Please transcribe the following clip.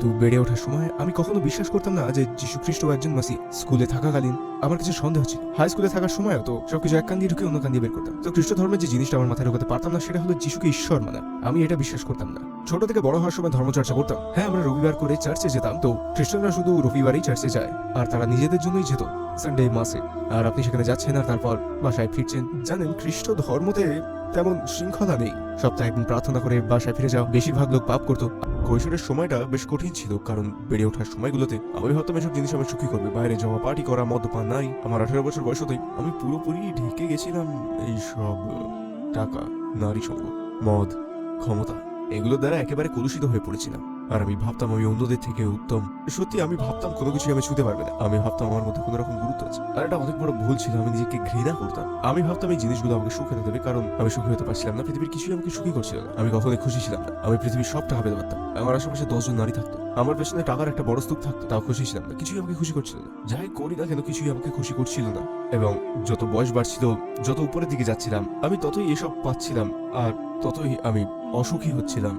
তো বেড়ে ওঠার সময় আমি কখনো বিশ্বাস করতাম না যে যীশু খ্রিস্ট একজন মাসিহ। স্কুলে থাকাকালীন আমার কাছে সন্দেহ ছিল। হাই স্কুলে থাকার সময়ও তো সবকিছু এক কান দিয়ে ঢুকে অন্য কান দিয়ে বের করতাম। তো খ্রিস্ট ধর্মের যে জিনিসটা আমার মাথায় ঢোকাতে পারতাম না সেটা হলো যীশুকে ঈশ্বর মানা। আমি এটা বিশ্বাস করতাম না। ছোট থেকে বড় হওয়ার সময় ধর্মচর্চা করতাম। হ্যাঁ, আমরা রবিবার করে চার্চে যেতাম। তো খ্রিস্টানরা শুধু রবিবারই চার্চে যায়, আর তারা নিজেদের জন্যই যেত সানডে মাসে। আর আপনি সেখানে যাচ্ছেন আর তারপর বাসায় ফিরছেন। জানেন, খ্রিস্ট ধর্মতে তেমন শৃঙ্খলা নেই। সপ্তাহে একদিন প্রার্থনা করে বাসায় ফিরে যাও। বেশিরভাগ লোক পাপ করতো। কৈশোরের সময়টা বেশ কঠিন ছিল, কারণ বেড়ে ওঠার সময়গুলোতে আমি ভাবতাম এসব জিনিস আমার সুখী করবে। বাইরে যাওয়া, পার্টি করা, মদ্যপান নাই। আমার 18 বছর বয়স হতেই আমি পুরোপুরি ঢেকে গেছিলাম এইসব টাকা, নারী সঙ্গ, মদ, ক্ষমতা, এগুলোর দ্বারা একেবারে কলুষিত হয়ে পড়েছিলাম। আর আমি ভাবতাম আমি অন্যদের থেকে উত্তম। সত্যি আমি ভাবতাম কোনো কিছু আমি ছুঁতে পারবে না। আমি ভাবতাম আমার মধ্যে কোনো রকম গুরুত্ব আছে। আর এটা অনেক বড় ভুল ছিল। আমি নিজেকে ঘৃণা করতাম। আমি ভাবতাম এই জিনিসগুলো আমাকে সুখ এনে দেবে, কারণ আমি সুখী হতে পারছিলাম না। পৃথিবীর কিছুই আমাকে সুখী করছিল না। আমি কখনোই খুশি ছিলাম না। আমি পৃথিবীর সব টাকা পেতে পারতাম। আমার আশেপাশে 10 জন নারী থাকতো। আমার পেছনে টাকার একটা বড় স্তূপ থাকতো, তাও খুশি ছিলাম না। কিছুই আমাকে খুশি করছিল না। যাই করি না কেন, কিছুই আমাকে খুশি করছিল না। এবং যত বয়স বাড়ছিল, যত উপরের দিকে যাচ্ছিলাম, আমি ততই এসব পাচ্ছিলাম, আর ততই আমি অসুখী হচ্ছিলাম।